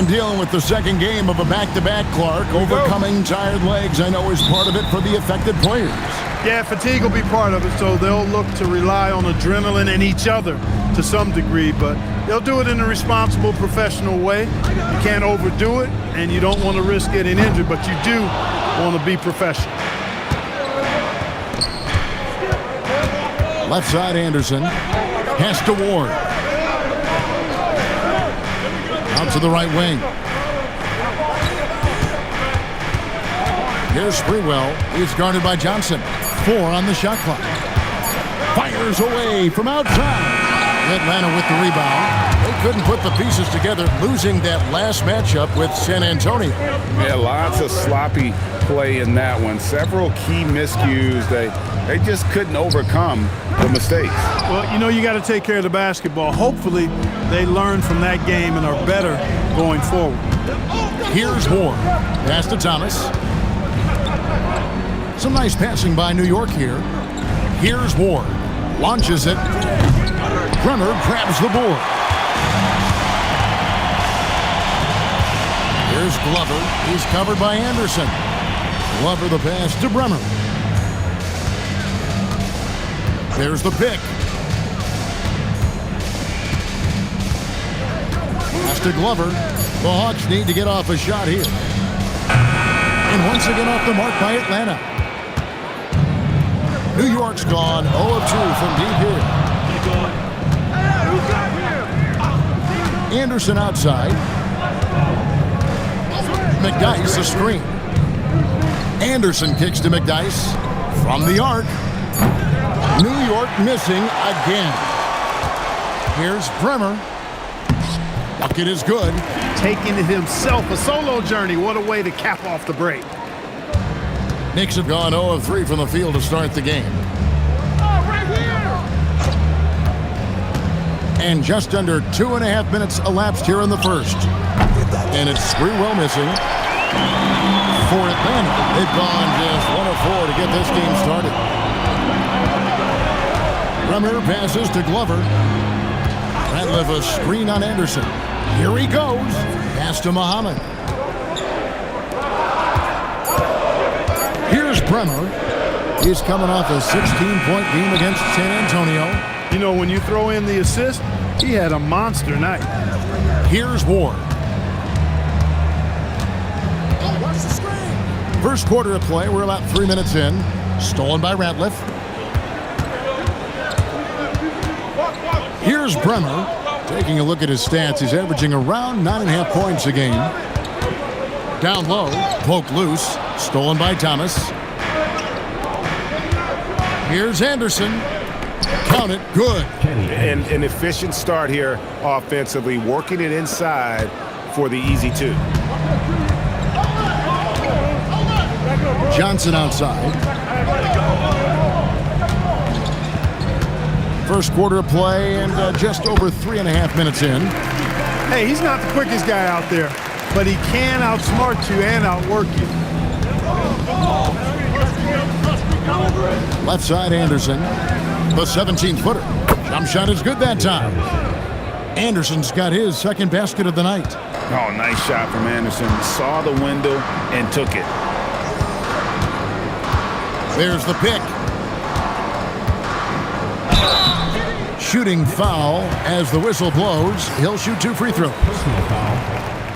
And dealing with the second game of a back-to-back, Clark. Overcoming tired legs, I know, is part of it for the affected players. Yeah, fatigue will be part of it, so they'll look to rely on adrenaline and each other to some degree, but they'll do it in a responsible, professional way. You can't overdo it, and you don't want to risk getting injured, but you do want to be professional. Left side, Anderson. Pass to Ward. Out to the right wing. Here's Sprewell. He's guarded by Johnson. 4 on the shot clock. Fires away from outside. Atlanta with the rebound. They couldn't put the pieces together, losing that last matchup with San Antonio. Yeah, lots of sloppy play in that one. Several key miscues. They just couldn't overcome the mistakes. Well, you know, you got to take care of the basketball. Hopefully, they learn from that game and are better going forward. Here's Ward. Pass to Thomas. Some nice passing by New York here. Here's Ward. Launches it. Bremer grabs the board. Here's Glover. He's covered by Anderson. Glover the pass to Bremer. There's the pick. Pass to Glover. The Hawks need to get off a shot here. And once again off the mark by Atlanta. New York's gone 0 of 2 from deep here. Anderson outside. McDyess a screen. Anderson kicks to McDyess from the arc. New York missing again. Here's Bremer. Bucket is good. Taking it himself, a solo journey. What a way to cap off the break. Knicks have gone 0 of 3 from the field to start the game. And just under 2.5 minutes elapsed here in the first. And it's Sprewell missing. For Atlanta, they've gone just 1 of 4 to get this game started. Bremer passes to Glover. Ratliff a screen on Anderson. Here he goes. Pass to Muhammad. Here's Bremer. He's coming off a 16-point game against San Antonio. You know, when you throw in the assist, he had a monster night. Here's Ward. First quarter of play. We're about 3 minutes in. Stolen by Ratliff. Here's Bremer. Taking a look at his stats, he's averaging around 9.5 points a game. Down low, poked loose, stolen by Thomas. Here's Anderson. Count it, good. And an efficient start here offensively, working it inside for the easy 2. Johnson outside. First quarter of play and just over 3.5 minutes in. Hey, he's not the quickest guy out there, but he can outsmart you and outwork you. Left side, Anderson. The 17-footer. Jump shot is good that time. Anderson's got his second basket of the night. Oh, nice shot from Anderson. Saw the window and took it. There's the pick. Shooting foul as the whistle blows. He'll shoot 2 free throws.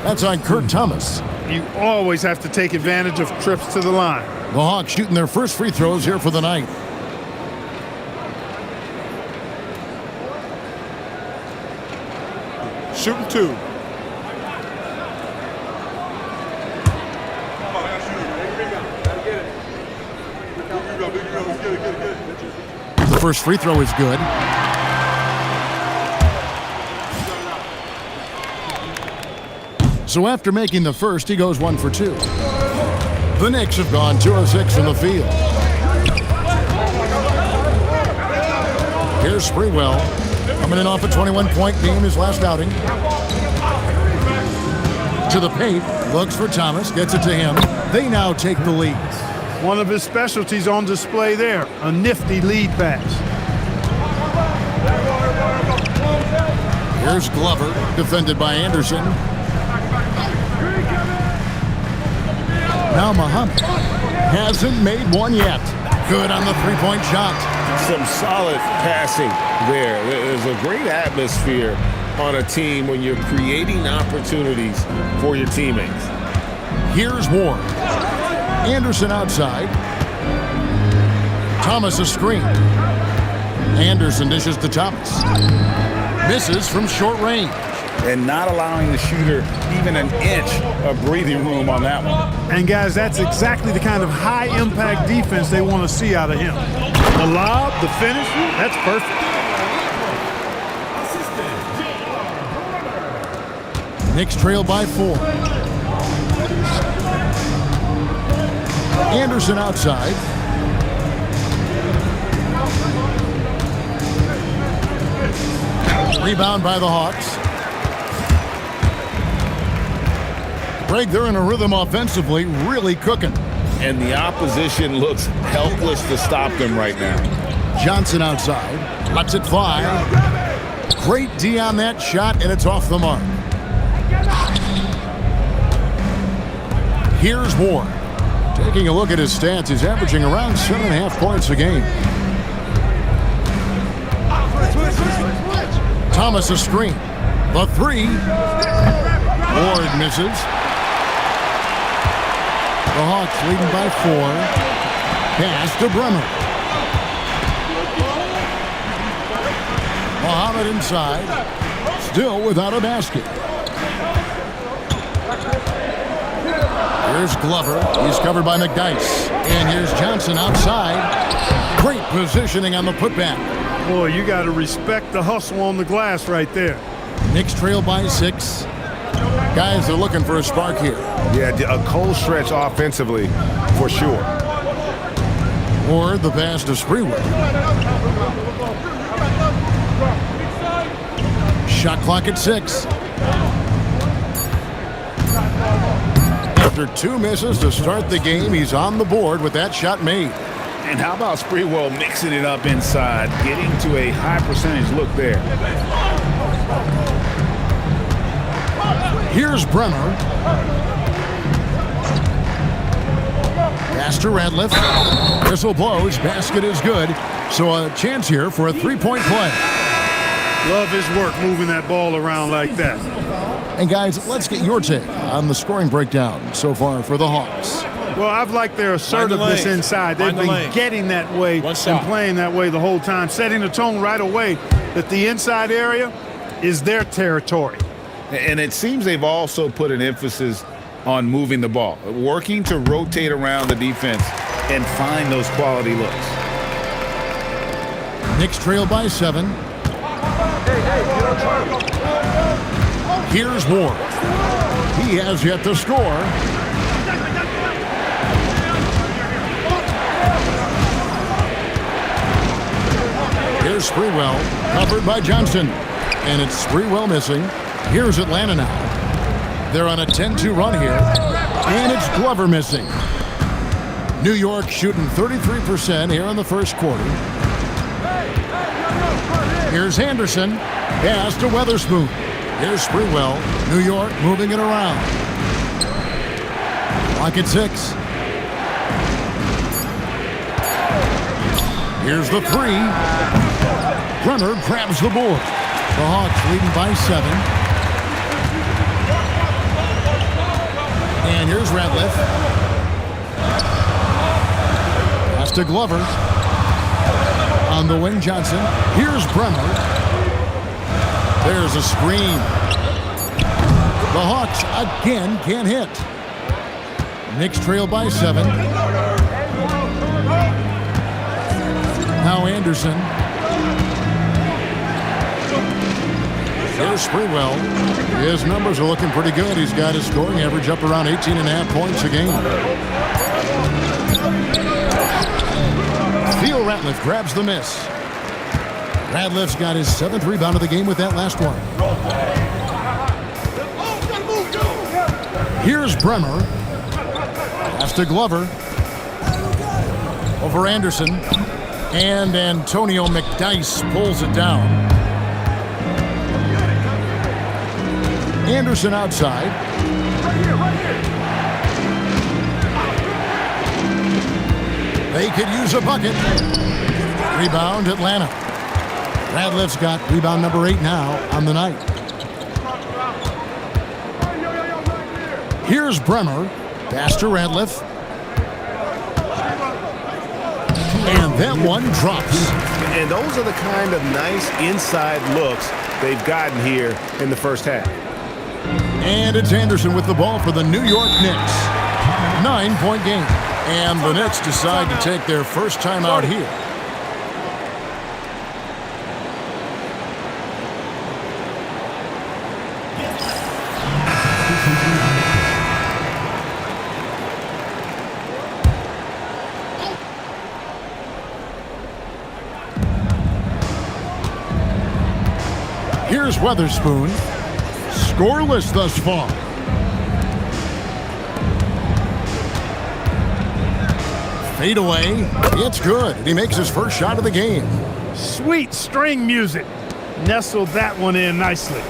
That's on Kurt Thomas. You always have to take advantage of trips to the line. The Hawks shooting their first free throws here for the night. Shooting 2. The first free throw is good. So after making the first, he goes 1 for 2. The Knicks have gone 2 of 6 from the field. Here's Sprewell, coming in off a 21-point game his last outing. To the paint, looks for Thomas, gets it to him. They now take the lead. One of his specialties on display there, a nifty lead pass. Here's Glover, defended by Anderson. Now Muhammad hasn't made one yet. Good on the three-point shot. Some solid passing there. There's a great atmosphere on a team when you're creating opportunities for your teammates. Here's Ward. Anderson outside. Thomas a screen. Anderson dishes to Thomas. Misses from short range. And not allowing the shooter even an inch of breathing room on that one. And guys, that's exactly the kind of high-impact defense they want to see out of him. The lob, the finish, that's perfect. Knicks trail by 4. Anderson outside. Rebound by the Hawks. Greg, they're in a rhythm offensively, really cooking. And the opposition looks helpless to stop them right now. Johnson outside. Lets it fly. Great D on that shot, and it's off the mark. Here's Ward. Taking a look at his stats, he's averaging around 7.5 points a game. Thomas a screen. The three. Ward misses. The Hawks leading by 4. Pass to Bremer. Muhammad inside. Still without a basket. Here's Glover. He's covered by McDyess. And here's Johnson outside. Great positioning on the putback. Boy, you got to respect the hustle on the glass right there. Knicks trail by 6. Guys are looking for a spark here. Yeah, a cold stretch offensively for sure. Or the pass to Sprewell. Shot clock at 6. After 2 misses to start the game, he's on the board with that shot made. And how about Sprewell mixing it up inside, getting to a high percentage look there. Here's Bremer. Pass to Radliff. Whistle blows. Basket is good. So a chance here for a three-point play. Love his work moving that ball around like that. And guys, let's get your take on the scoring breakdown so far for the Hawks. Well, I've liked their assertiveness inside. They've been getting that way and playing that way the whole time, setting the tone right away that the inside area is their territory. And it seems they've also put an emphasis on moving the ball, working to rotate around the defense and find those quality looks. Knicks trail by 7. Here's Ward. He has yet to score. Here's Sprewell, covered by Johnson. And it's Sprewell missing. Here's Atlanta now. They're on a 10-2 run here. And it's Glover missing. New York shooting 33% here in the first quarter. Here's Anderson. Pass to Weatherspoon. Here's Sprewell. New York moving it around. Clock at 6. Here's the 3. Bremer grabs the board. The Hawks leading by 7. And here's Radliff. Pass to Glover. On the wing, Johnson. Here's Bremer. There's a screen. The Hawks again can't hit. Knicks trail by 7. Now Anderson. Here's Sprewell. His numbers are looking pretty good. He's got his scoring average up around 18.5 points a game. Theo Ratliff grabs the miss. Radliff's got his 7th rebound of the game with that last one. Here's Bremer. Pass to Glover. Over Anderson. And Antonio McDyess pulls it down. Anderson outside. They could use a bucket. Rebound, Atlanta. Radliff's got rebound number 8 now on the night. Here's Bremer. Pass to Radliff. And that one drops. And those are the kind of nice inside looks they've gotten here in the first half. And it's Anderson with the ball for the New York Knicks. 9-point game. And the Knicks decide to take their first time out here. Here's Weatherspoon. Scoreless thus far. Fade away. It's good. He makes his first shot of the game. Sweet string music. Nestled that one in nicely.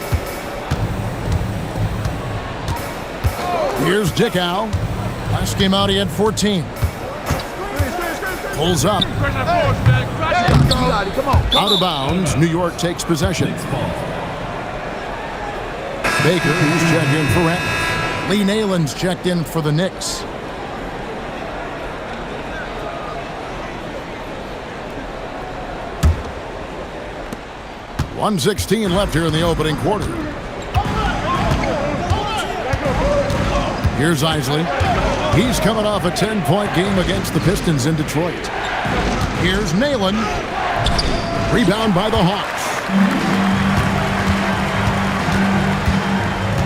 Here's Dickow. Last game out, he had 14. Pulls up. Out of bounds. New York takes possession. Baker, who's checked in for Ratliff. Lee Nalen's checked in for the Knicks. .116 left here in the opening quarter. Here's Isley. He's coming off a 10-point game against the Pistons in Detroit. Here's Nalen. Rebound by the Hawks.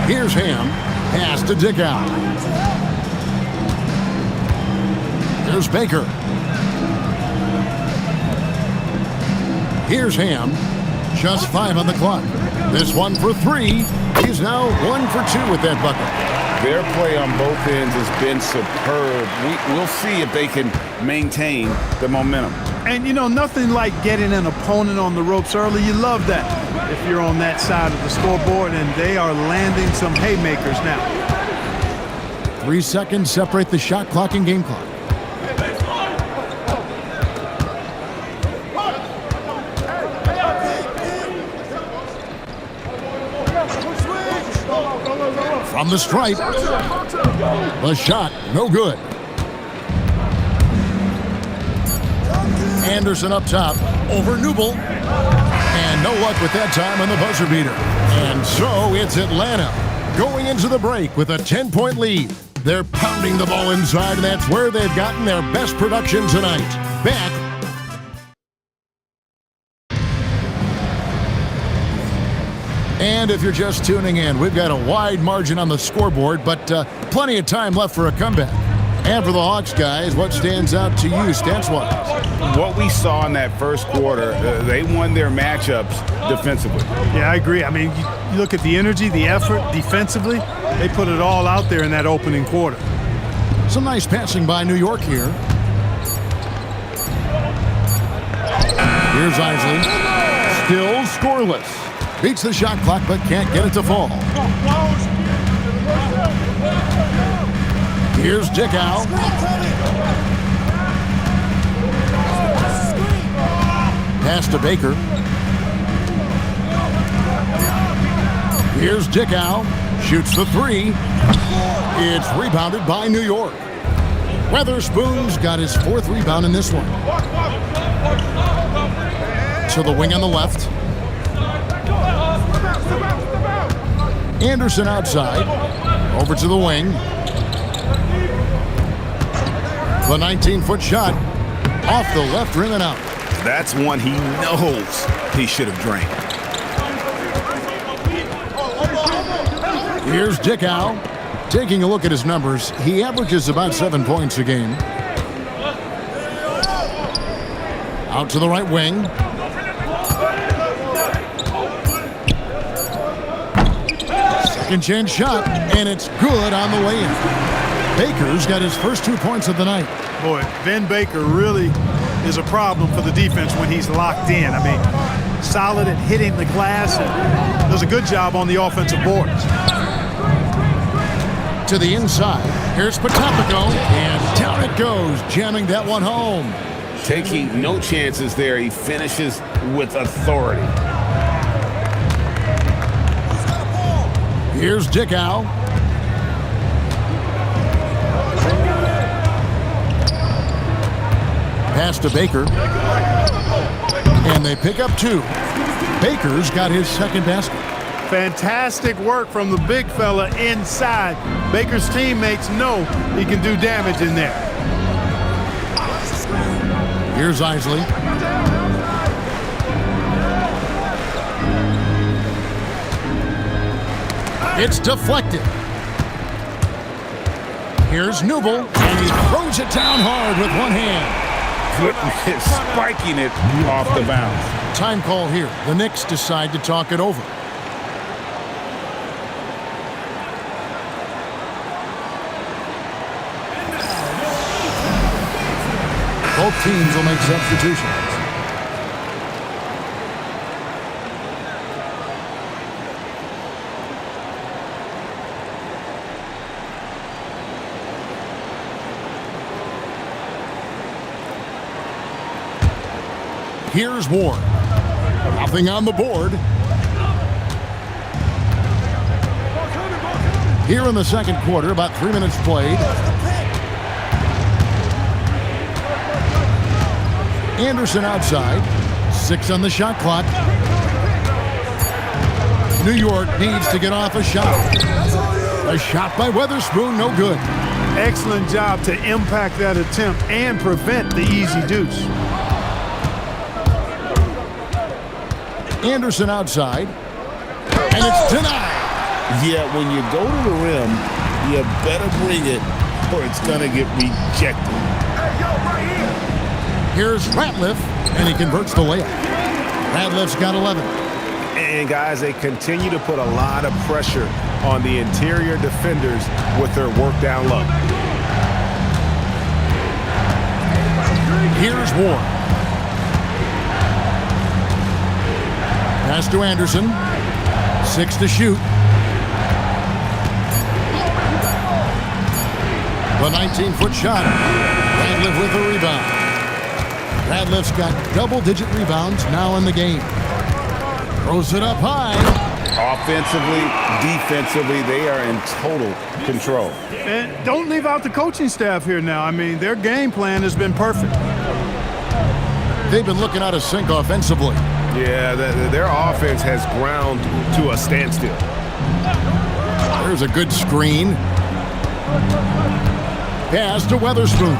Here's Ham. Pass to Dickow. Here's Baker. Here's Ham. Just 5 on the clock. This one for 3. He's now 1 for 2 with that bucket. Their play on both ends has been superb. We'll see if they can maintain the momentum. And, you know, nothing like getting an opponent on the ropes early. You love that if you're on that side of the scoreboard, and they are landing some haymakers now. 3 seconds separate the shot clock and game clock. From the stripe. The shot, no good. Anderson up top over Newble. And no luck with that time on the buzzer beater. And so it's Atlanta going into the break with a 10-point lead. They're pounding the ball inside, and that's where they've gotten their best production tonight. Back. And if you're just tuning in, we've got a wide margin on the scoreboard, but plenty of time left for a comeback. And for the Hawks, guys, what stands out to you stats-wise? What we saw in that first quarter, they won their matchups defensively. Yeah, I agree. I mean, you look at the energy, the effort defensively, they put it all out there in that opening quarter. Some nice passing by New York here. Here's Isley. Still scoreless. Beats the shot clock, but can't get it to fall. Here's Dickow. Pass to Baker. Here's Dickow. Shoots the 3. It's rebounded by New York. Weatherspoon's got his 4th rebound in this one. To the wing on the left. Anderson outside. Over to the wing. The 19-foot shot off the left rim and out. That's one he knows he should have drained. Here's Dickow. Taking a look at his numbers, he averages about 7 points a game. Out to the right wing. Second chance shot, and it's good on the way in. Baker's got his first 2 points of the night. Boy, Ben Baker really is a problem for the defense when he's locked in. I mean, solid at hitting the glass and does a good job on the offensive boards. To the inside, Here's Potapico, and down it goes, jamming that one home. Taking no chances there. He finishes with authority. Here's Dickow. Pass to Baker. And they pick up 2. Baker's got his second basket. Fantastic work from the big fella inside. Baker's teammates know he can do damage in there. Here's Isley. It's deflected. Here's Newble, and he throws it down hard with one hand. Goodness, spiking it off the bounce. Time call here. The Knicks decide to talk it over. Both teams will make substitutions. Here's Ward. Nothing on the board. Here in the second quarter, about 3 minutes played. Anderson outside. 6 on the shot clock. New York needs to get off a shot. A shot by Weatherspoon, no good. Excellent job to impact that attempt and prevent the easy deuce. Anderson outside. And it's denied. Yeah, when you go to the rim, you better bring it or it's going to get rejected. Here's Ratliff, and he converts the layup. Ratliff's got 11. And, guys, they continue to put a lot of pressure on the interior defenders with their work down low. Here's Ward. Pass to Anderson. 6 to shoot. The 19-foot shot. Ratliff with the rebound. Ratliff's got double-digit rebounds now in the game. Throws it up high. Offensively, defensively, they are in total control. And don't leave out the coaching staff here now. I mean, their game plan has been perfect. They've been looking out of sync offensively. Yeah, their offense has ground to a standstill. There's a good screen. Pass to Weatherspoon.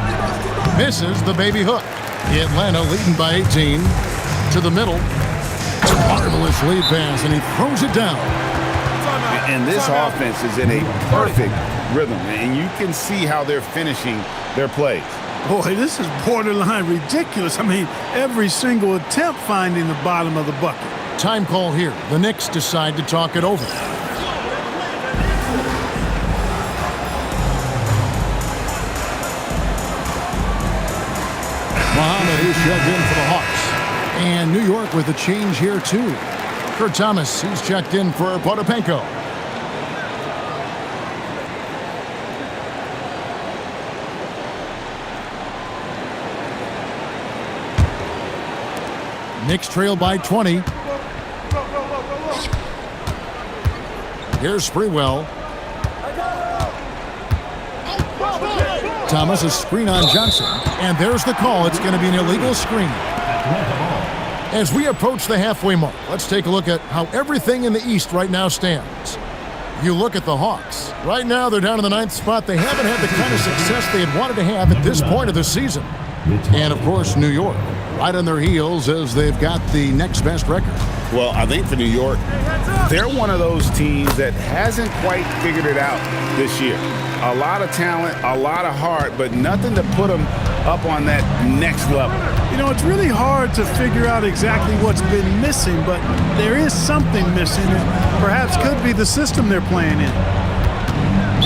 Misses the baby hook. Atlanta leading by 18. To the middle. Marvelous lead pass, and he throws it down. And this offense is in a perfect rhythm, and you can see how they're finishing their plays. Boy, this is borderline ridiculous. I mean, every single attempt finding the bottom of the bucket. Time call here. The Knicks decide to talk it over. Muhammad is checked in for the Hawks. And New York with a change here, too. Kurt Thomas, he's checked in for Potapenko. Knicks trail by 20. Here's Sprewell. Thomas, a screen on Johnson. And there's the call. It's going to be an illegal screen. As we approach the halfway mark, let's take a look at how everything in the East right now stands. You look at the Hawks. Right now, they're down in the 9th spot. They haven't had the kind of success they had wanted to have at this point of the season. And, of course, New York, right on their heels as they've got the next best record. Well, I think for New York, they're one of those teams that hasn't quite figured it out this year. A lot of talent, a lot of heart, but nothing to put them up on that next level. You know, it's really hard to figure out exactly what's been missing, but there is something missing that perhaps could be the system they're playing in.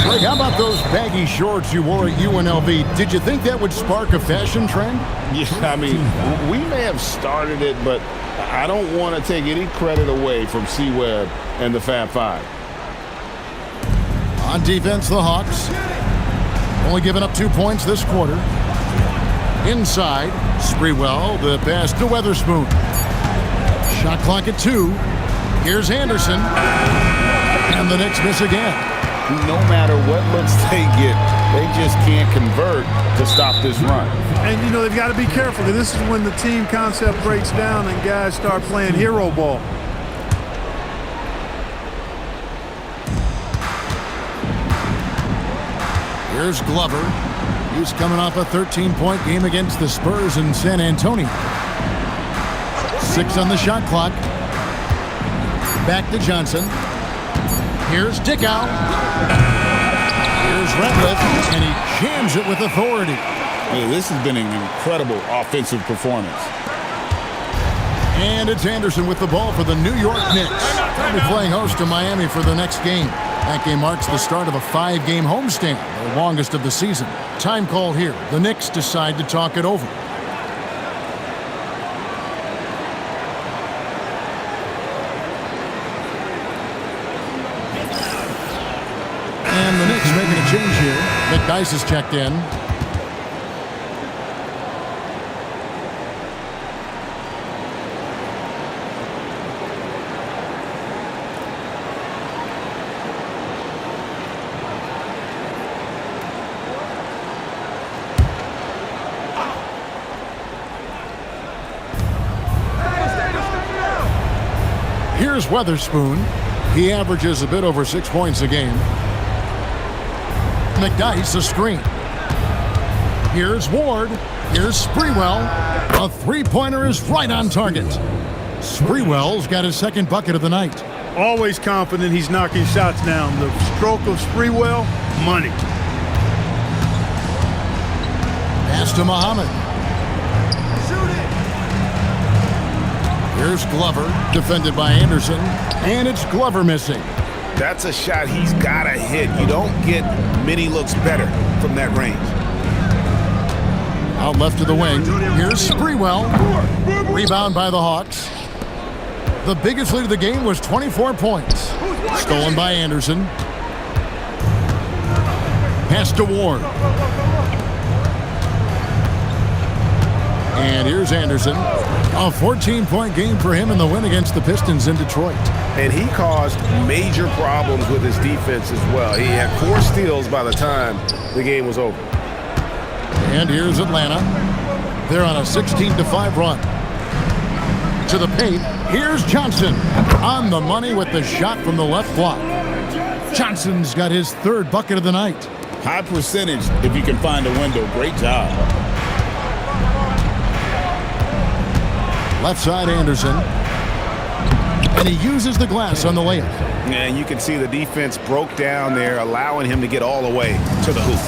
Greg, how about those baggy shorts you wore at UNLV? Did you think that would spark a fashion trend? Yeah, I mean, we may have started it, but I don't want to take any credit away from C-Webb and the Fab Five. On defense, the Hawks. Only giving up 2 points this quarter. Inside, Sprewell, the pass to Weatherspoon. Shot clock at 2. Here's Anderson. And the Knicks miss again. No matter what looks they get, they just can't convert to stop this run. And, you know, they've got to be careful. This is when the team concept breaks down and guys start playing hero ball. Here's Glover. He's coming off a 13-point game against the Spurs in San Antonio. 6 on the shot clock. Back to Johnson. Here's Dickow. Here's Ratliff, and he jams it with authority. Yeah, this has been an incredible offensive performance. And it's Anderson with the ball for the New York Knicks. They'll be playing host to Miami for the next game. That game marks the start of a 5-game homestand, the longest of the season. Time call here. The Knicks decide to talk it over. And the Knicks making a change here. McDyess is checked in. Here's Weatherspoon. He averages a bit over 6 points a game. McDyess, a screen. Here's Ward. Here's Sprewell. A three-pointer is right on target. Sprewell's got his second bucket of the night. Always confident he's knocking shots down. The stroke of Sprewell, money. Pass to Muhammad. Here's Glover, defended by Anderson, and it's Glover missing. That's a shot he's got to hit. You don't get many looks better from that range. Out left to the wing. Here's Sprewell. Rebound by the Hawks. The biggest lead of the game was 24 points. Stolen by Anderson. Pass to Ward. And here's Anderson. A 14-point game for him in the win against the Pistons in Detroit. And he caused major problems with his defense as well. He had 4 steals by the time the game was over. And here's Atlanta. They're on a 16-5 run. To the paint. Here's Johnson. On the money with the shot from the left block. Johnson's got his third bucket of the night. High percentage if you can find a window. Great job. Left side, Anderson. And he uses the glass on the layup. And you can see the defense broke down there, allowing him to get all the way to the hoop.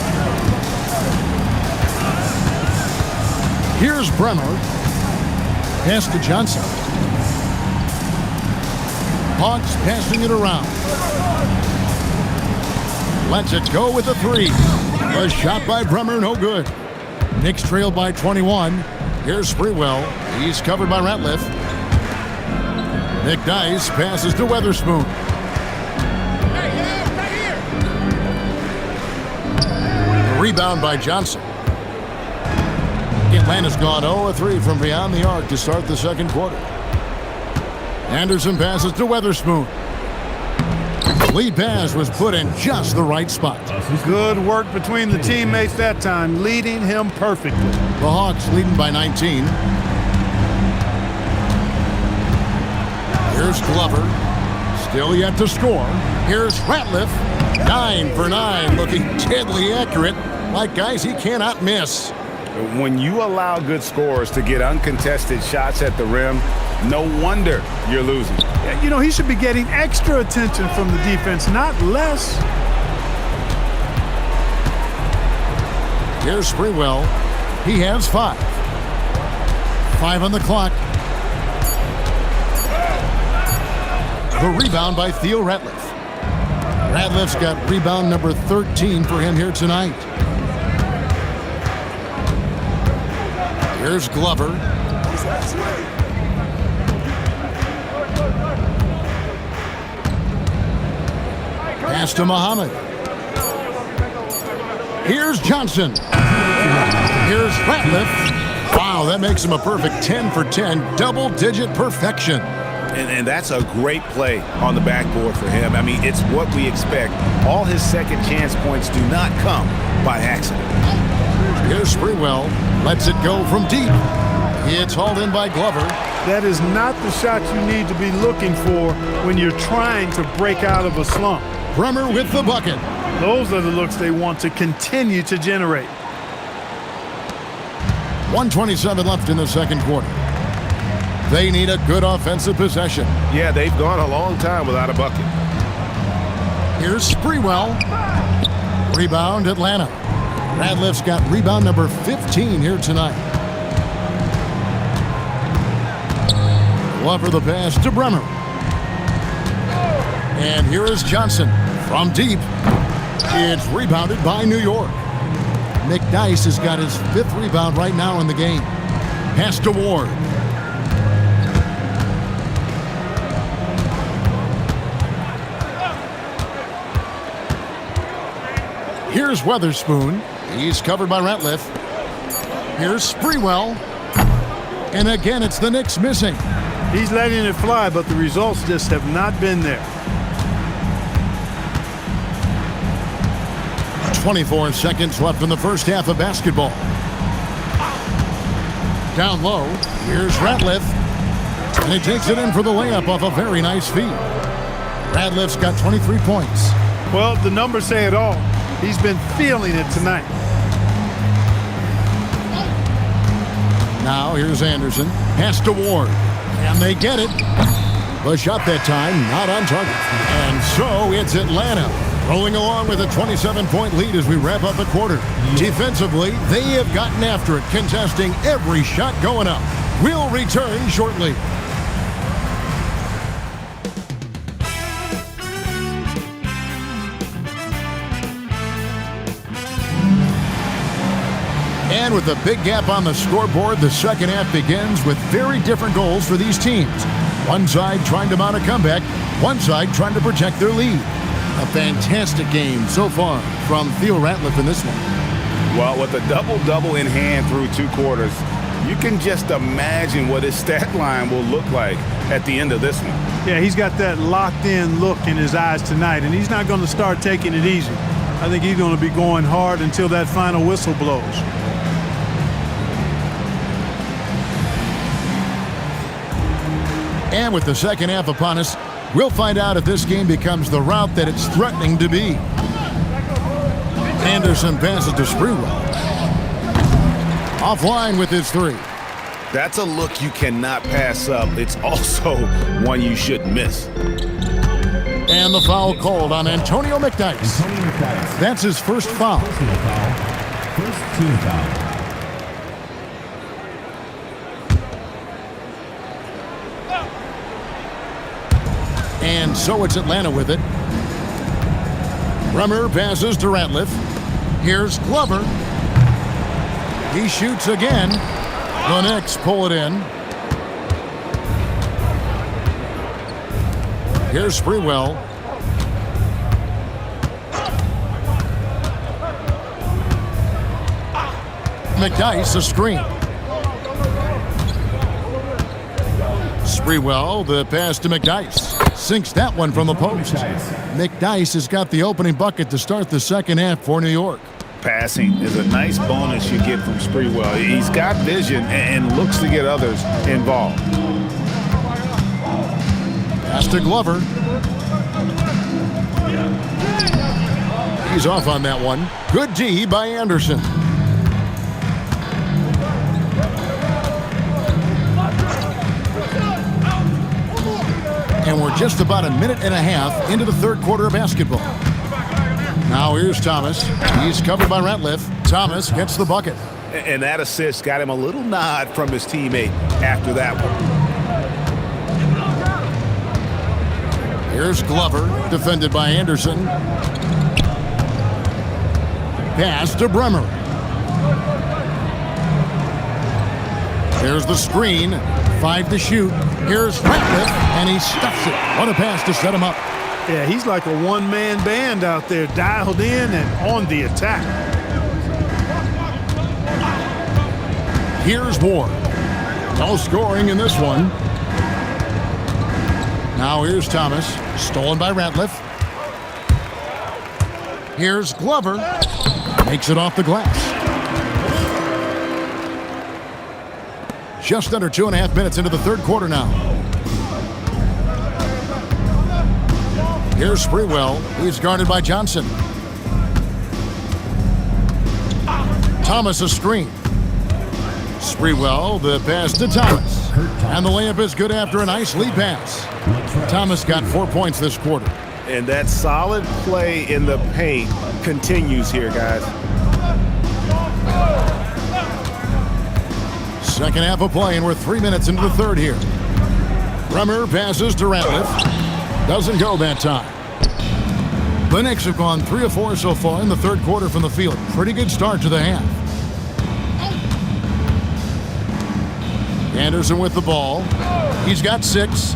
Here's Bremer. Pass to Johnson. Hawks passing it around. Lets it go with a 3. A shot by Bremer, no good. Knicks trail by 21. Here's Sprewell. He's covered by Ratliff. McDyess passes to Weatherspoon. A rebound by Johnson. Atlanta's gone 0-3 from beyond the arc to start the second quarter. Anderson passes to Weatherspoon. Lead pass was put in just the right spot. Good work between the teammates that time, leading him perfectly. The Hawks leading by 19. Here's Glover. Still yet to score. Here's Ratliff. 9 for 9, looking deadly accurate, like guys he cannot miss. When you allow good scorers to get uncontested shots at the rim, no wonder you're losing. You know, he should be getting extra attention from the defense, not less. Here's Sprewell. He has 5. 5 on the clock. The rebound by Theo Ratliff. Ratliff's got rebound number 13 for him here tonight. Here's Glover. Pass to Muhammad. Here's Johnson. Here's Ratliff. Wow, that makes him a perfect 10 for 10, double-digit perfection. And that's a great play on the backboard for him. I mean, it's what we expect. All his second chance points do not come by accident. Here's Sprewell. Lets it go from deep. It's hauled in by Glover. That is not the shot you need to be looking for when you're trying to break out of a slump. Bremer with the bucket. Those are the looks they want to continue to generate. 1:27 left in the second quarter. They need a good offensive possession. Yeah, they've gone a long time without a bucket. Here's Sprewell. Rebound, Atlanta. Ratliff's got rebound number 15 here tonight. Glover the pass to Bremer. And here is Johnson from deep. It's rebounded by New York. McDyess has got his 5th rebound right now in the game. Pass to Ward. Here's Weatherspoon. He's covered by Ratliff. Here's Sprewell. And again, it's the Knicks missing. He's letting it fly, but the results just have not been there. 24 seconds left in the first half of basketball. Down low, here's Ratliff. And he takes it in for the layup off a very nice feed. Ratliff's got 23 points. Well, the numbers say it all. He's been feeling it tonight. Now here's Anderson. Pass to Ward. And they get it. The shot that time, not on target. And so it's Atlanta rolling along with a 27-point lead as we wrap up the quarter. Defensively, they have gotten after it, contesting every shot going up. We'll return shortly. And with a big gap on the scoreboard, the second half begins with very different goals for these teams. One side trying to mount a comeback, one side trying to protect their lead. A fantastic game so far from Theo Ratliff in this one. Well, with a double-double in hand through 2 quarters, you can just imagine what his stat line will look like at the end of this one. Yeah, he's got that locked-in look in his eyes tonight, and he's not going to start taking it easy. I think he's going to be going hard until that final whistle blows. And with the second half upon us, we'll find out if this game becomes the route that it's threatening to be. Anderson passes to Sprewell. Offline with his 3. That's a look you cannot pass up. It's also one you shouldn't miss. And the foul called on Antonio McDyess. That's his first foul. First team foul. And so it's Atlanta with it. Bremer passes to Ratliff. Here's Glover. He shoots again. The Knicks pull it in. Here's Sprewell. McDyess a screen. Sprewell, the pass to McDyess. Sinks that one from the post. McDyess has got the opening bucket to start the second half for New York. Passing is a nice bonus you get from Sprewell. He's got vision and looks to get others involved. Pass to Glover. He's off on that one. Good D by Anderson. And we're just about a minute and a half into the third quarter of basketball. Now here's Thomas. He's covered by Ratliff. Thomas gets the bucket. And that assist got him a little nod from his teammate after that one. Here's Glover, defended by Anderson. Pass to Bremer. There's the screen. 5 to shoot. Here's Ratliff, and he stuffs it. What a pass to set him up. Yeah, he's like a one-man band out there, dialed in and on the attack. Here's Ward. No scoring in this one. Now here's Thomas. Stolen by Ratliff. Here's Glover. Makes it off the glass. Just under 2.5 minutes into the third quarter now. Here's Sprewell. He's guarded by Johnson. Thomas a screen. Sprewell, the pass to Thomas. And the layup is good after a nice lead pass. Thomas got 4 points this quarter. And that solid play in the paint continues here, guys. Second half of play, and we're 3 minutes into the third here. Bremer passes to Ratliff. Doesn't go that time. The Knicks have gone 3 of 4 so far in the third quarter from the field. Pretty good start to the half. Anderson with the ball. He's got 6.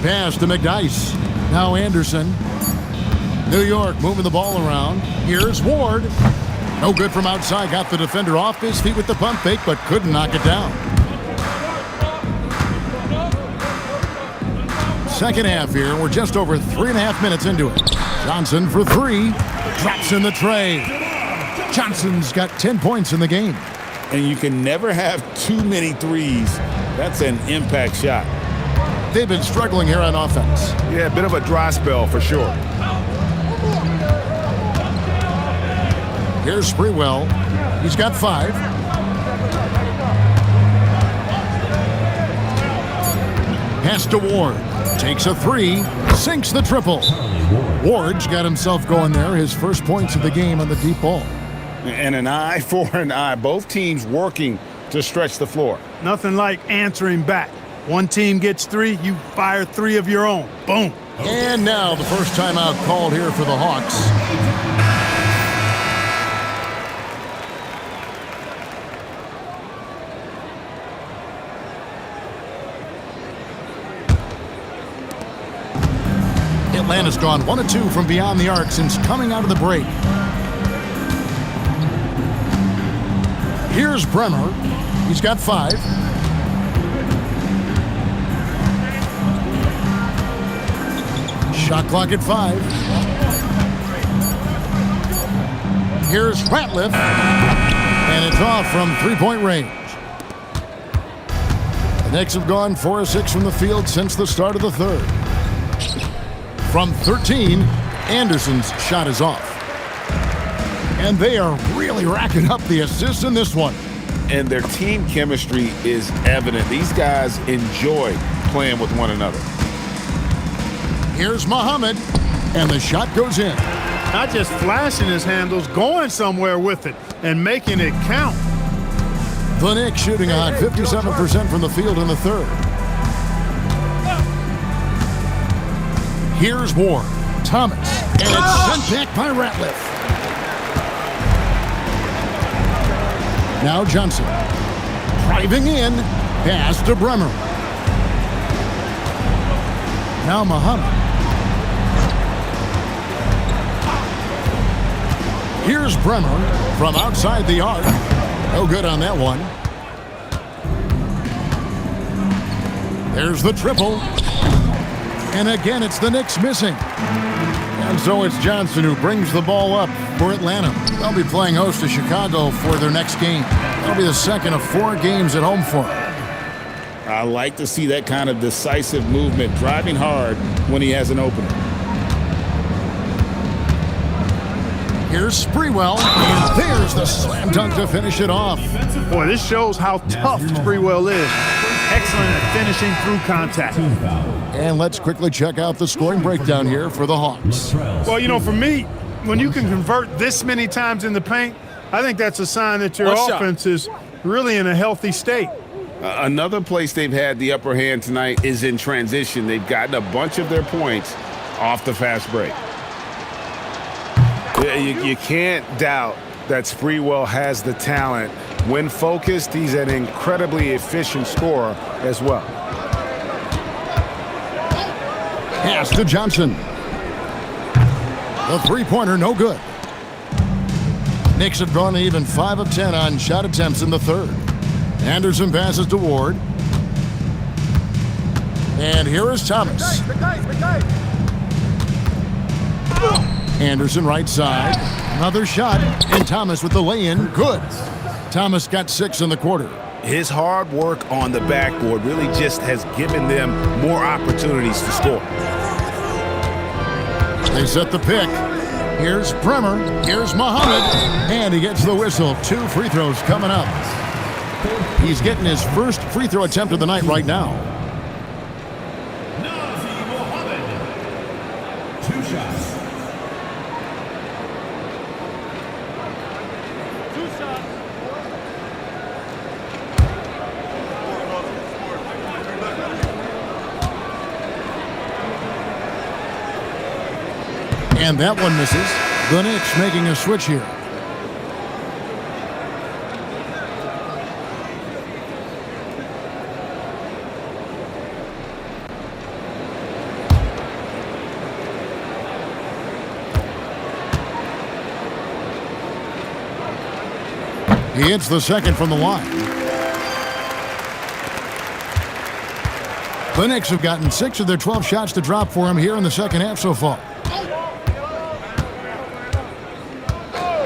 Pass to McDyess. Now Anderson. New York moving the ball around. Here's Ward. No good from outside. Got the defender off his feet with the pump fake, but couldn't knock it down. Second half here. We're just over 3.5 minutes into it. Johnson for 3. Drops in the tray. Johnson's got 10 points in the game. And you can never have too many threes. That's an impact shot. They've been struggling here on offense. Yeah, a bit of a dry spell for sure. Here's Sprewell. He's got 5. Pass to Ward. Takes a 3. Sinks the triple. Ward's got himself going there. His first points of the game on the deep ball. And an eye for an eye. Both teams working to stretch the floor. Nothing like answering back. One team gets 3, you fire 3 of your own. Boom. And now the first timeout called here for the Hawks. Atlanta's gone 1 of 2 from beyond the arc since coming out of the break. Here's Bremer. He's got 5. Shot clock at 5. Here's Ratliff. And it's off from 3-point range. The Knicks have gone 4 of 6 from the field since the start of the third. From 13, Anderson's shot is off. And they are really racking up the assists in this one. And their team chemistry is evident. These guys enjoy playing with one another. Here's Muhammad, and the shot goes in. Not just flashing his handles, going somewhere with it and making it count. The Knicks shooting a hot 57% from the field in the third. Here's Ward. Thomas. And it's sent back by Ratliff. Now Johnson. Driving in. Pass to Bremer. Now Muhammad. Here's Bremer from outside the arc. No good on that one. There's the triple. And again, it's the Knicks missing. And so it's Johnson who brings the ball up for Atlanta. They'll be playing host to Chicago for their next game. That'll be the second of 4 games at home for them. I like to see that kind of decisive movement, driving hard when he has an opening. Here's Sprewell, and there's the slam dunk to finish it off. Boy, this shows how tough Sprewell is. Excellent at finishing through contact. And let's quickly check out the scoring breakdown here for the Hawks. Well, you know, for me, when you can convert this many times in the paint, I think that's a sign that your offense is really in a healthy state. Another place they've had the upper hand tonight is in transition. They've gotten a bunch of their points off the fast break. You can't doubt that Sprewell has the talent. When focused, he's an incredibly efficient scorer as well. Pass to Johnson. The three-pointer, no good. Knicks have gone even 5 of 10 on shot attempts in the third. Anderson passes to Ward. And here is Thomas. Anderson right side. Another shot. And Thomas with the lay-in. Good. Thomas got 6 in the quarter. His hard work on the backboard really just has given them more opportunities to score. They set the pick. Here's Bremer. Here's Muhammad. And he gets the whistle. 2 free throws coming up. He's getting his first free throw attempt of the night right now. Muhammad. 2 shots. And that one misses. The Knicks making a switch here. He hits the second from the line. The Knicks have gotten 6 of their 12 shots to drop for him here in the second half so far.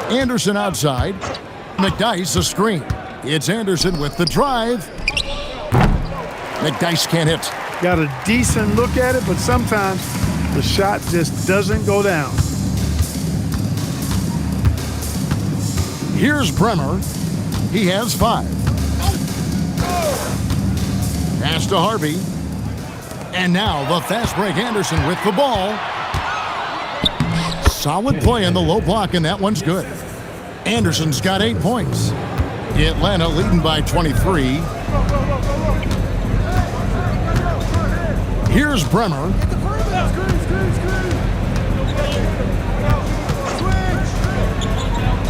Anderson outside. McDyess a screen. It's Anderson with the drive. McDyess can't hit. Got a decent look at it, but sometimes the shot just doesn't go down. Here's Bremer. He has 5. Pass to Harvey. And now the fast break Anderson with the ball. Solid play in the low block, and that one's good. Anderson's got 8 points. Atlanta leading by 23. Here's Bremer.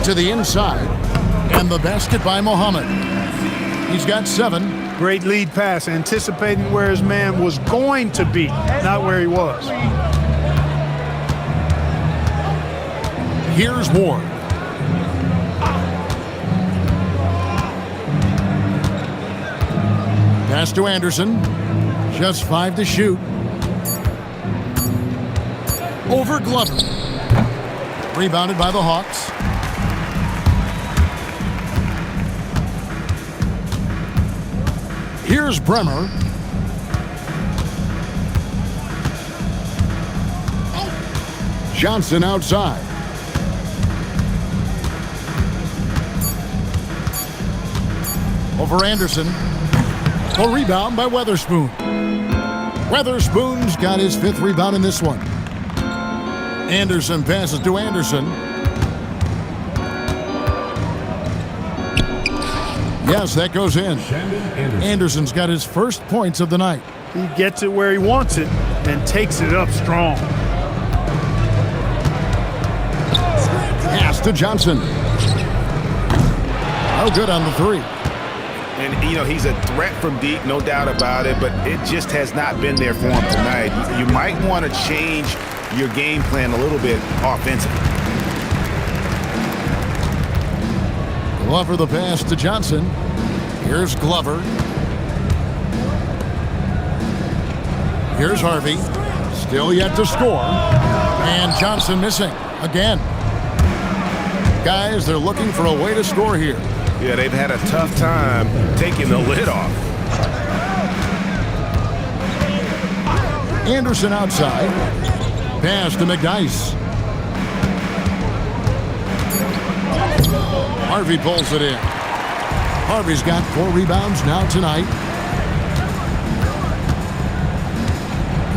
To the inside. And the basket by Muhammad. He's got 7. Great lead pass, anticipating where his man was going to be, not where he was. Here's Ward. Pass to Anderson. Just 5 to shoot. Over Glover. Rebounded by the Hawks. Here's Bremer. Johnson outside. Over Anderson. A rebound by Weatherspoon. Weatherspoon's got his 5th rebound in this one. Anderson passes to Anderson. Yes, that goes in. Anderson's got his first points of the night. He gets it where he wants it and takes it up strong. Pass to Johnson. Oh, good on the 3. And, you know, he's a threat from deep, no doubt about it, but it just has not been there for him tonight. You might want to change your game plan a little bit offensively. Glover the pass to Johnson. Here's Glover. Here's Harvey. Still yet to score. And Johnson missing again. Guys, they're looking for a way to score here. Yeah, they've had a tough time taking the lid off. Anderson outside. Pass to McDyess. Harvey pulls it in. Harvey's got 4 rebounds now tonight.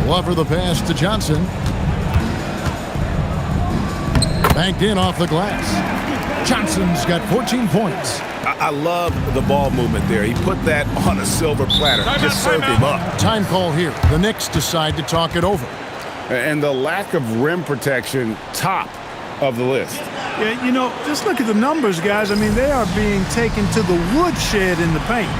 Glover the pass to Johnson. Banked in off the glass. Johnson's got 14 points. I love the ball movement there. He put that on a silver platter. Just served him up. Time call here. The Knicks decide to talk it over. And the lack of rim protection, top of the list. Yeah, you know, just look at the numbers, guys. I mean, they are being taken to the woodshed in the paint.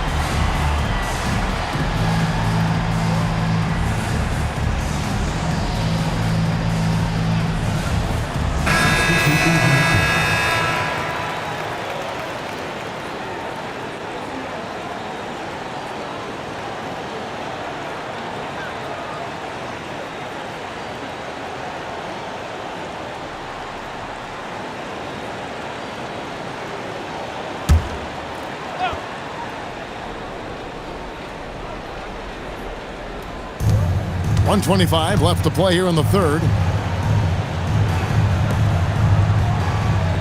1:25 left to play here in the third.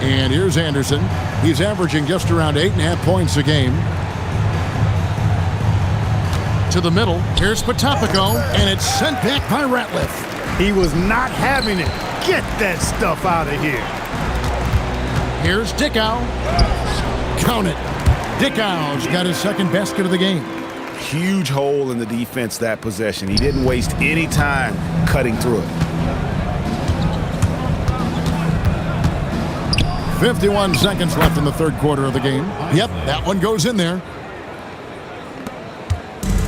And here's Anderson. He's averaging just around 8.5 points a game. To the middle. Here's Potapico, and it's sent back by Ratliff. He was not having it. Get that stuff out of here. Here's Dickow. Count it. Dickow's got his second basket of the game. Huge hole in the defense that possession. He didn't waste any time cutting through it. 51 seconds left in the third quarter of the game. Yep, that one goes in there.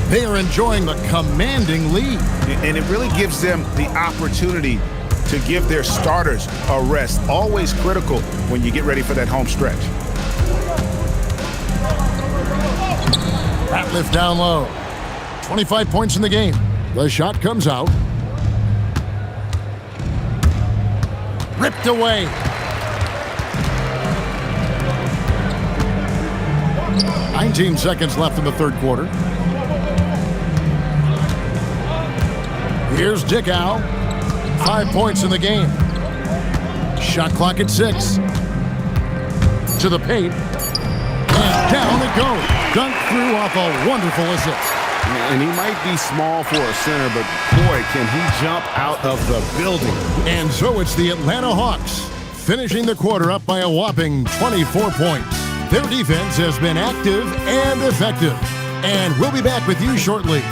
They are enjoying the commanding lead. And it really gives them the opportunity to give their starters a rest. Always critical when you get ready for that home stretch. Ratliff down low. 25 points in the game. The shot comes out. Ripped away. "19 seconds left in the third quarter. Here's Dickow. 5 points in the game. Shot clock at 6. To the paint. And down it goes. Dunked through off a wonderful assist. And he might be small for a center, but boy, can he jump out of the building. And so it's the Atlanta Hawks finishing the quarter up by a whopping 24 points. Their defense has been active and effective. And we'll be back with you shortly.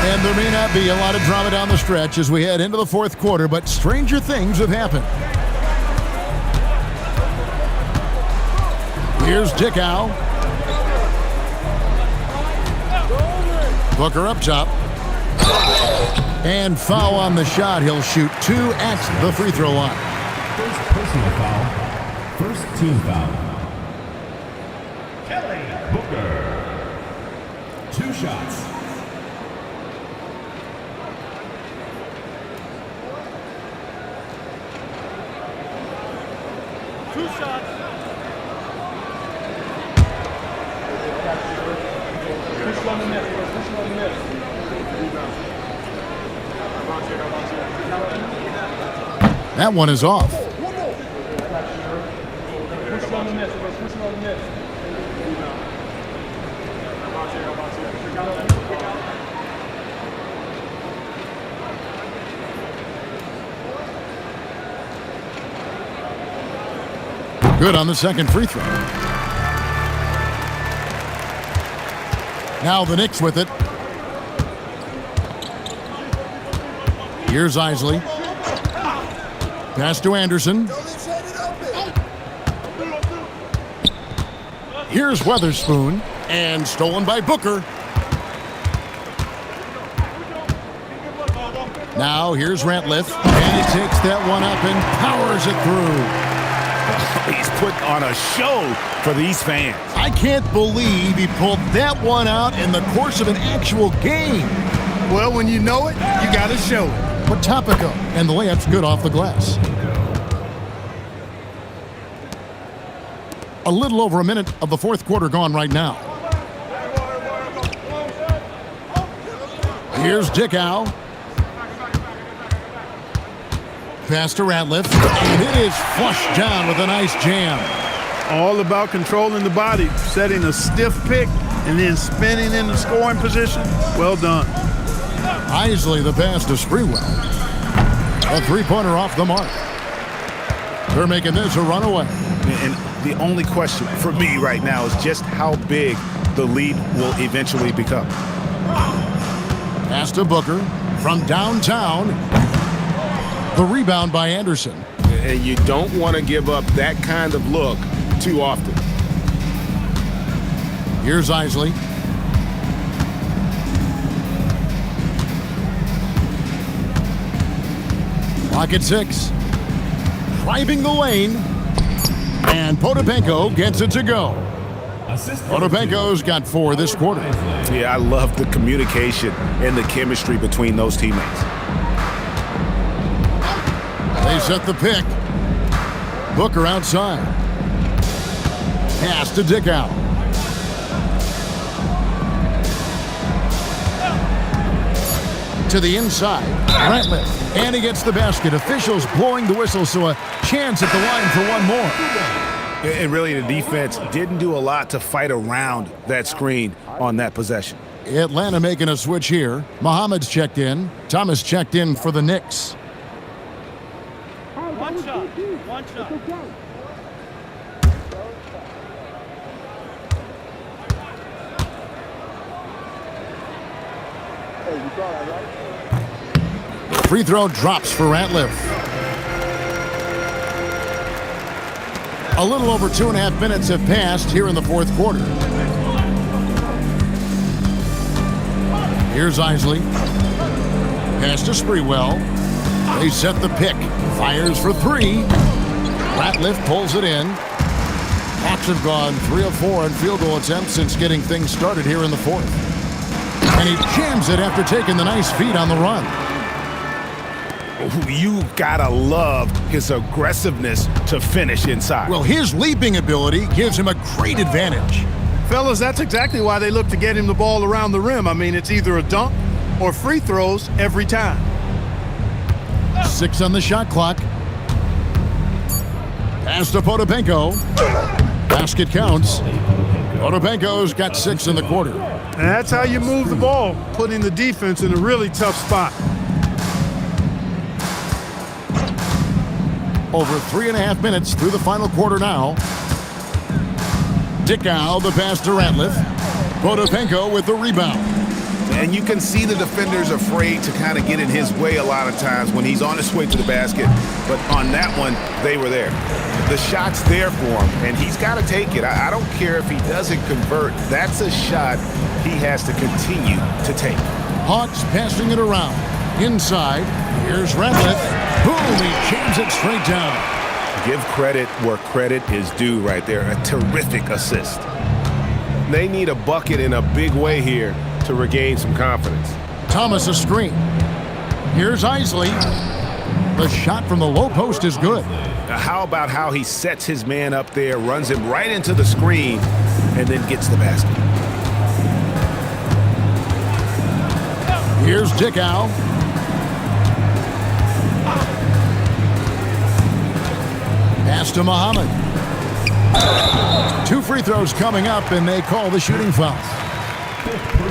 And there may not be a lot of drama down the stretch as we head into the fourth quarter, but stranger things have happened. Here's Dickow. Booker up top. And foul on the shot. He'll shoot 2 at the free throw line. First personal foul. First team foul. Kelly Booker. 2 shots. That one is off. Good on the second free throw. Now the Knicks with it. Here's Isley. Pass to Anderson. Here's Weatherspoon. And stolen by Booker. Now here's Ratliff. And he takes that one up and powers it through. He's put on a show for these fans. I can't believe he pulled that one out in the course of an actual game. Well, when you know it, you got to show it. Potapico, and the layup's good off the glass. A little over a minute of the fourth quarter gone right now. Here's Dickow. Pass to Ratliff, and it is flushed down with a nice jam. All about controlling the body, setting a stiff pick, and then spinning in the scoring position. Well done. Isley the pass to Sprewell. A three-pointer off the mark. They're making this a runaway. And the only question for me right now is just how big the lead will eventually become. Pass to Booker from downtown. The rebound by Anderson. And you don't want to give up that kind of look too often. Here's Isley. Clock at 6. Driving the lane. And Potapenko gets it to go. A Odobenko's got 4 this quarter. Yeah, I love the communication and the chemistry between those teammates. They set the pick. Booker outside. Pass to Dickow. To the inside. Ratliff. And he gets the basket. Officials blowing the whistle, so a chance at the line for one more. And really, the defense didn't do a lot to fight around that screen on that possession. Atlanta making a switch here. Muhammad's checked in. Thomas checked in for the Knicks. One shot. One shot. Free throw drops for Ratliff. A little over 2.5 minutes have passed here in the fourth quarter. Here's Isley. Pass to Sprewell. They set the pick. Fires for 3. Ratliff pulls it in. Hawks have gone 3 of 4 on field goal attempts since getting things started here in the fourth. And he jams it after taking the nice feed on the run. You gotta love his aggressiveness to finish inside. Well, his leaping ability gives him a great advantage. Fellas, that's exactly why they look to get him the ball around the rim. I mean, it's either a dunk or free throws every time. 6 on the shot clock. Pass to Potapenko. Basket counts. Potapenko's got 6 in the quarter. And that's how you move the ball, putting the defense in a really tough spot. Over 3.5 minutes through the final quarter now. Dickow, the pass to Ratliff. Potapenko with the rebound. And you can see the defenders afraid to kind of get in his way a lot of times when he's on his way to the basket. But on that one, they were there. The shot's there for him, and he's got to take it. I don't care if he doesn't convert. That's a shot he has to continue to take. Hawks passing it around. Inside, here's Ratliff. Boom, he jams it straight down. Give credit where credit is due right there. A terrific assist. They need a bucket in a big way here to regain some confidence. Thomas a screen. Here's Isley. The shot from the low post is good. Now, how about how he sets his man up there, runs him right into the screen, and then gets the basket. Here's Dickow. Pass to Muhammad. 2 free throws coming up, and they call the shooting foul.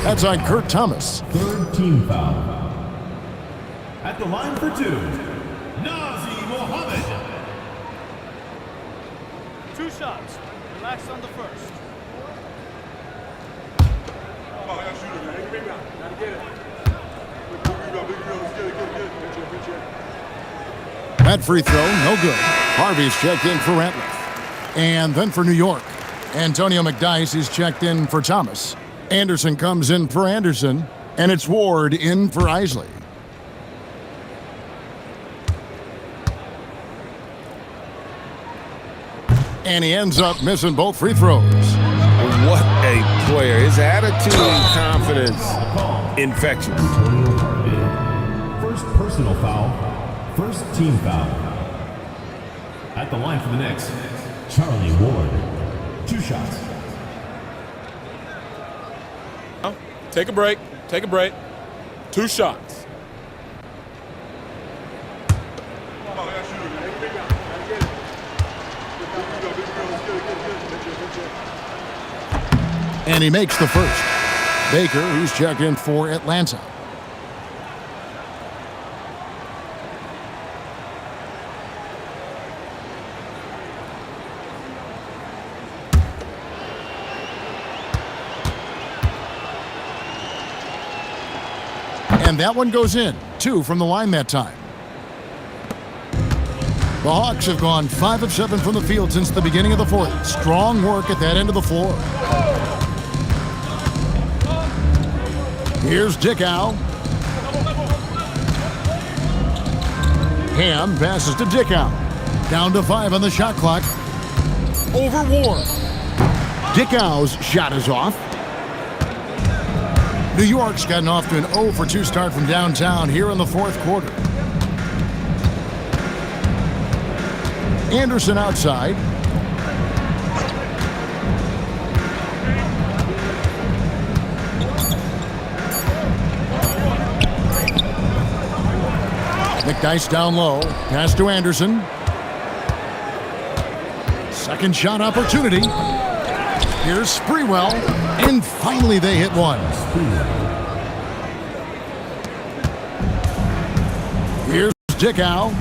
That's on Kurt Thomas. 3rd team foul. At the line for 2, Nazi Mohammed. 2 shots. Relax on the first. That free throw, no good. Harvey's checked in for Ratliff. And then for New York, Antonio McDyess is checked in for Thomas. Anderson comes in for Anderson, and it's Ward in for Isley. And he ends up missing both free throws. What a player. His attitude and confidence infectious. First personal foul. First team foul. At the line for the Knicks, Charlie Ward. 2 shots. Take a break. Take a break. 2 shots. And he makes the first. Baker, who's checked in for Atlanta. And that one goes in. 2 from the line that time. The Hawks have gone 5 of 7 from the field since the beginning of the fourth. Strong work at that end of the floor. Here's Dickow. Ham passes to Dickow. Down to 5 on the shot clock. Over Ward. Dickow's shot is off. New York's gotten off to an 0-for-2 start from downtown here in the fourth quarter. Anderson outside. McDyess down low. Pass to Anderson. Second shot opportunity. Here's Sprewell. And finally they hit one. Here's Dickow.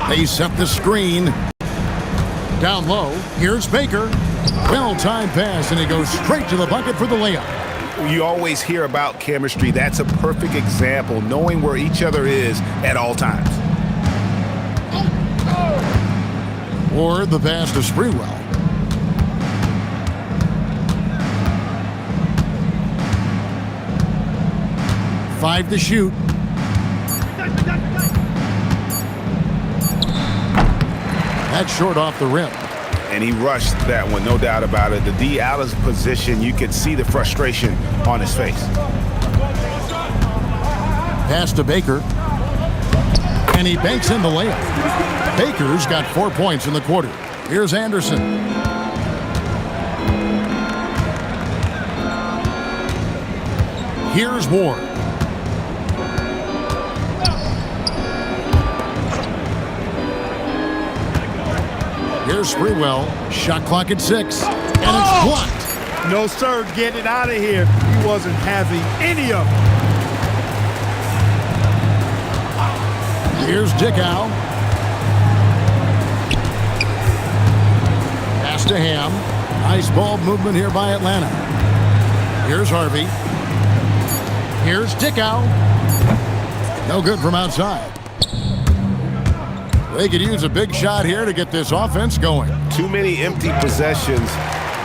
They set the screen. Down low. Here's Baker. Well-timed pass, and he goes straight to the bucket for the layup. You always hear about chemistry. That's a perfect example, knowing where each other is at all times. Ward the pass to Sprewell. Five to shoot. That's short off the rim. And he rushed that one, no doubt about it. The D out of position, you could see the frustration on his face. Pass to Baker. And he banks in the layup. Baker's got 4 points in the quarter. Here's Anderson. Here's Ward. Here's Sprewell. Shot clock at 6. And it's blocked. No, sir. Get it out of here. He wasn't having any of it. Here's Dickow. Pass to Ham. Nice ball movement here by Atlanta. Here's Harvey. Here's Dickow. No good from outside. They could use a big shot here to get this offense going. Too many empty possessions.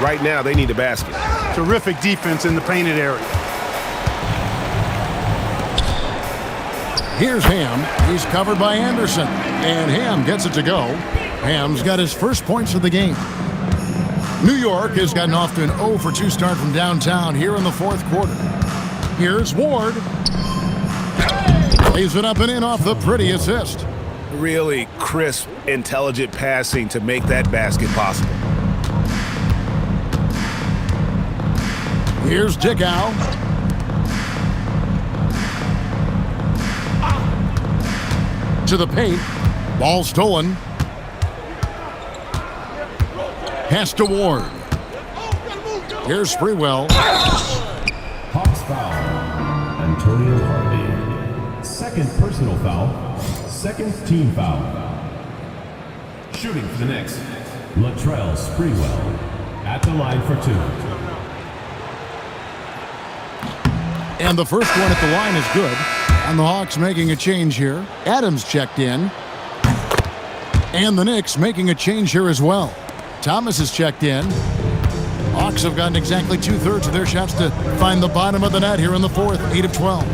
Right now, they need a basket. Terrific defense in the painted area. Here's Ham. He's covered by Anderson. And Ham gets it to go. Ham's got his first points of the game. New York has gotten off to an 0-for-2 start from downtown here in the fourth quarter. Here's Ward. Lays it up and in off the pretty assist. Really crisp, intelligent passing to make that basket possible. Here's Dickow. To the paint. Ball stolen. Pass to Ward. Here's Sprewell. Hawks foul. Antonio Harvey. Second personal foul. Second team foul. Shooting for the Knicks, Latrell Sprewell at the line for 2. And the first one at the line is good. And the Hawks making a change here. Adams checked in. And the Knicks making a change here as well. Thomas is checked in. Hawks have gotten exactly 2/3 of their shots to find the bottom of the net here in the fourth, 8 of 12.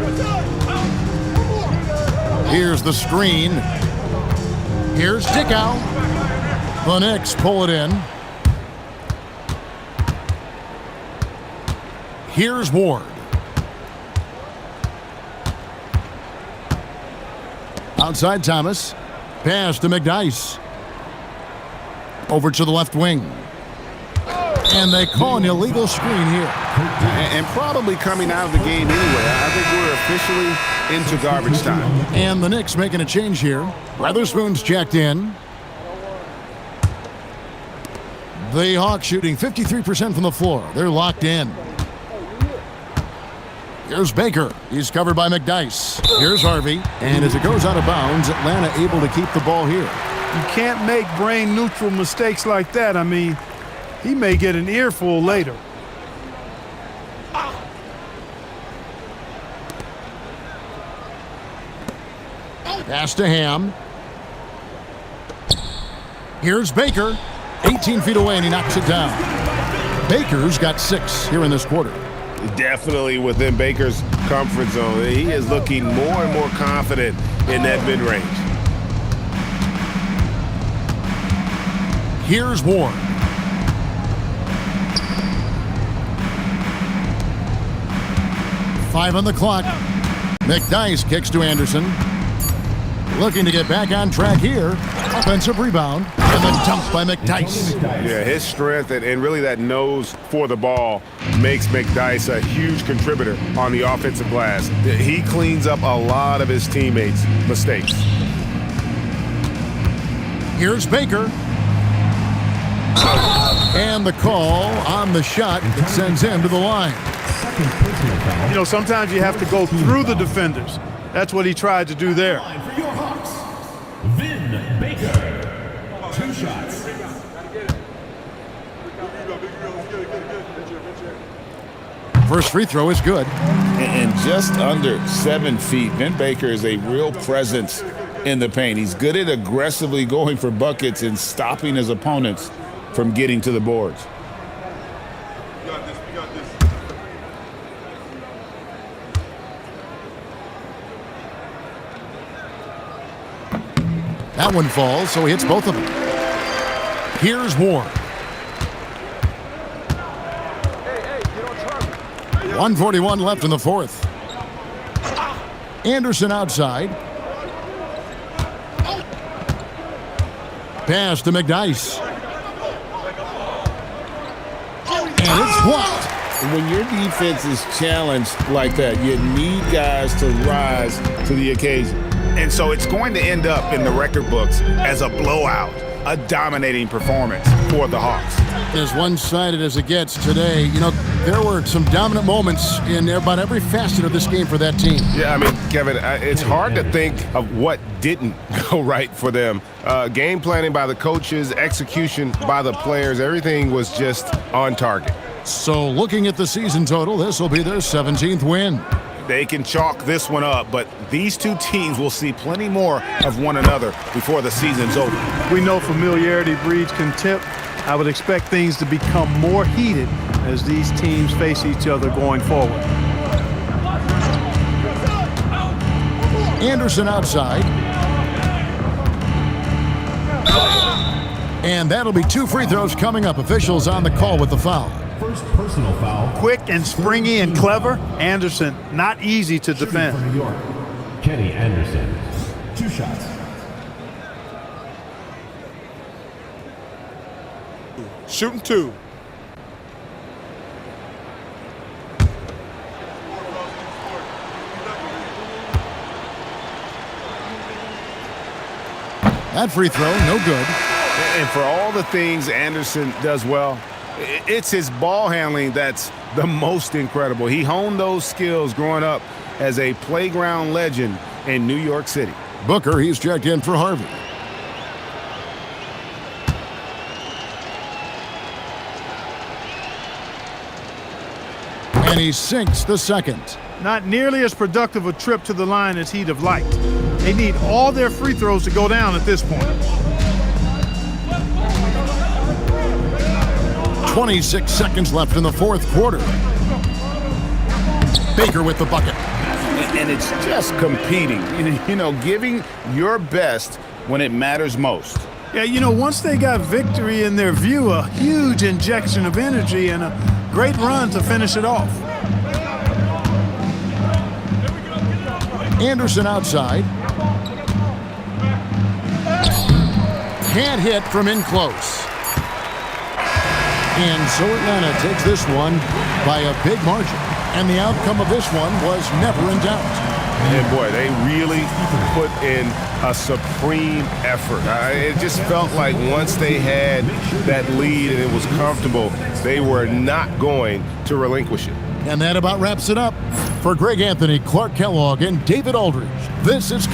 Here's the screen. Here's Dickow. The Knicks pull it in. Here's Ward. Outside Thomas. Pass to McDyess. Over to the left wing. And they call an illegal screen here. And probably coming out of the game anyway. I think we're officially into garbage time. And the Knicks making a change here. Weatherspoon's checked in. The Hawks shooting 53% from the floor. They're locked in. Here's Baker. He's covered by McDyess. Here's Harvey. And as it goes out of bounds, Atlanta able to keep the ball here. You can't make brain-neutral mistakes like that. I mean, he may get an earful later. Pass to Ham. Here's Baker. 18 feet away, and he knocks it down. Baker's got 6 here in this quarter. Definitely within Baker's comfort zone. He is looking more and more confident in that mid-range. Here's Ward. Five on the clock. McDyess kicks to Anderson. Looking to get back on track here. Offensive rebound. And then dumped by McDyess. Yeah, his strength and really that nose for the ball makes McDyess a huge contributor on the offensive glass. He cleans up a lot of his teammates' mistakes. Here's Baker. And the call on the shot sends him to the line. You know, sometimes you have to go through the defenders. That's what he tried to do there. For your Hawks, Vin Baker. 2 shots. First free throw is good. And just under 7 feet, Vin Baker is a real presence in the paint. He's good at aggressively going for buckets and stopping his opponents from getting to the boards. That one falls, so he hits both of them. Here's Ward. 1:41 left in the fourth. Anderson outside. Pass to McDyess. And it's blocked. When your defense is challenged like that, you need guys to rise to the occasion. And so it's going to end up in the record books as a blowout, a dominating performance for the Hawks. As one-sided as it gets today, you know, there were some dominant moments in about every facet of this game for that team. Yeah, I mean, Kevin, it's hard to think of what didn't go right for them. Game planning by the coaches, execution by the players, everything was just on target. So looking at the season total, this will be their 17th win. They can chalk this one up, but these two teams will see plenty more of one another before the season's over. We know familiarity breeds contempt. I would expect things to become more heated as these teams face each other going forward. Anderson outside. And that'll be 2 free throws coming up. Officials on the call with the foul. First personal foul. Quick and springy and clever, Anderson not easy to defend. From New York, Kenny Anderson. 2 shots. Shooting 2. That free throw, no good. And for all the things Anderson does well, it's his ball handling that's the most incredible. He honed those skills growing up as a playground legend in New York City. Booker, he's checked in for Harvey. And he sinks the second. Not nearly as productive a trip to the line as he'd have liked. They need all their free throws to go down at this point. 26 seconds left in the fourth quarter. Baker with the bucket. And it's just competing, you know, giving your best when it matters most. Yeah, you know, once they got victory in their view, a huge injection of energy and a great run to finish it off. Anderson outside. Can't hit from in close. And so Atlanta takes this one by a big margin. And the outcome of this one was never in doubt. And boy, they really put in a supreme effort. It just felt like once they had that lead and it was comfortable, they were not going to relinquish it. And that about wraps it up. For Greg Anthony, Clark Kellogg, and David Aldridge, this is